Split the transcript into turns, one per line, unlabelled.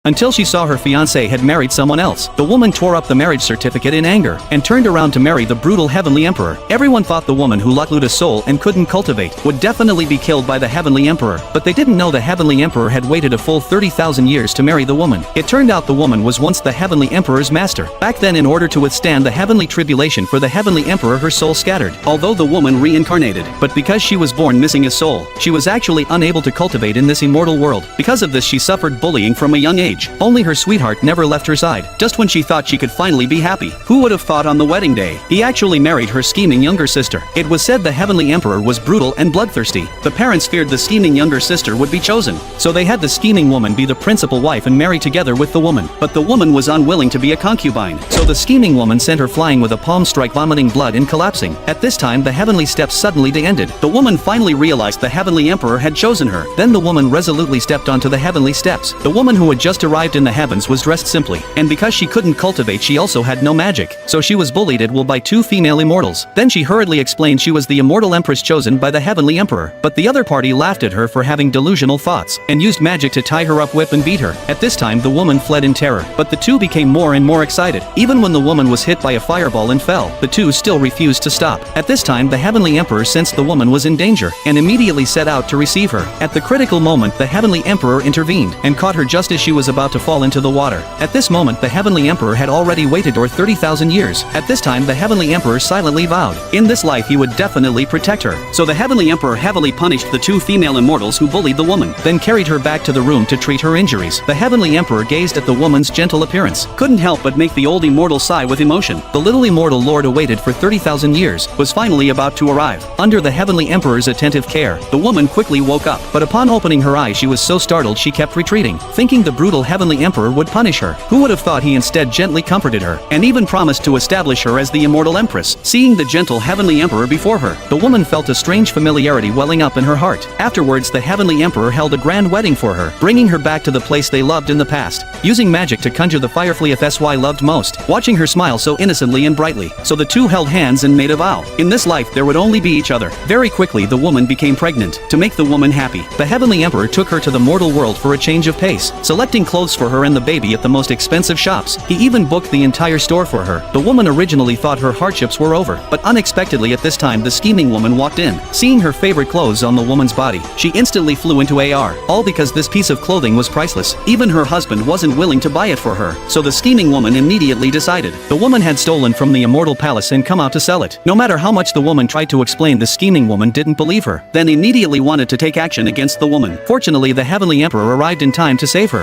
until she saw her fiance had married someone else. The woman tore up the marriage certificate in anger, and turned around to marry the brutal heavenly emperor. Everyone thought the woman who lacked a soul and couldn't cultivate would definitely be killed by the heavenly emperor, but they didn't know the heavenly emperor had waited a full 30,000 years to marry the woman. It turned out the woman was once the heavenly emperor's master. Back then, in order to withstand the heavenly tribulation for the heavenly emperor, her soul scattered, although the woman reincarnated. But because she was born missing a soul, she was actually unable to cultivate in this immortal world. Because of this, she suffered bullying from a young age. Only her sweetheart never left her side. Just when she thought she could finally be happy, who would have thought on the wedding day, he actually married her scheming younger sister. It was said the heavenly emperor was brutal and bloodthirsty. The parents feared the scheming younger sister would be chosen, so they had the scheming woman be the principal wife and marry together with the woman. But the woman was unwilling to be a concubine, so the scheming woman sent her flying with a palm strike, vomiting blood and collapsing. At this time, the heavenly steps suddenly ended. The woman finally realized the heavenly emperor had chosen her. Then the woman resolutely stepped onto the heavenly steps. The woman who had just arrived in the heavens was dressed simply, and because she couldn't cultivate, she also had no magic, so she was bullied at will by two female immortals. Then she hurriedly explained she was the immortal empress chosen by the heavenly emperor, but the other party laughed at her for having delusional thoughts, and used magic to tie her up, whip and beat her. At this time the woman fled in terror, but the two became more and more excited. Even when the woman was hit by a fireball and fell, the two still refused to stop. At this time the heavenly emperor sensed the woman was in danger, and immediately set out to receive her. At the critical moment, the heavenly emperor intervened, and caught her just as she was about to fall into the water. At this moment the heavenly emperor had already waited 30,000 years. At this time the heavenly emperor silently vowed, in this life he would definitely protect her. So the heavenly emperor heavily punished the two female immortals who bullied the woman, then carried her back to the room to treat her injuries. The heavenly emperor gazed at the woman's gentle appearance, couldn't help but make the old immortal sigh with emotion. The little immortal lord awaited for 30,000 years was finally about to arrive. Under the heavenly emperor's attentive care, the woman quickly woke up, but upon opening her eyes she was so startled she kept retreating, thinking the brutal heavenly emperor would punish her. Who would have thought he instead gently comforted her, and even promised to establish her as the immortal empress. Seeing the gentle heavenly emperor before her, the woman felt a strange familiarity welling up in her heart. Afterwards the heavenly emperor held a grand wedding for her, bringing her back to the place they loved in the past, using magic to conjure the firefly FSY loved most, watching her smile so innocently and brightly. So the two held hands and made a vow. In this life there would only be each other. Very quickly the woman became pregnant. To make the woman happy, the heavenly emperor took her to the mortal world for a change of pace, selecting clothes for her and the baby at the most expensive shops. He even booked the entire store for her. The woman originally thought her hardships were over, but unexpectedly at this time the scheming woman walked in. Seeing her favorite clothes on the woman's body, she instantly flew into AR, all because this piece of clothing was priceless. Even her husband wasn't willing to buy it for her, so the scheming woman immediately decided the woman had stolen from the immortal palace and come out to sell it. No matter how much the woman tried to explain, the scheming woman didn't believe her, then immediately wanted to take action against the woman. Fortunately, the heavenly emperor arrived in time to save her.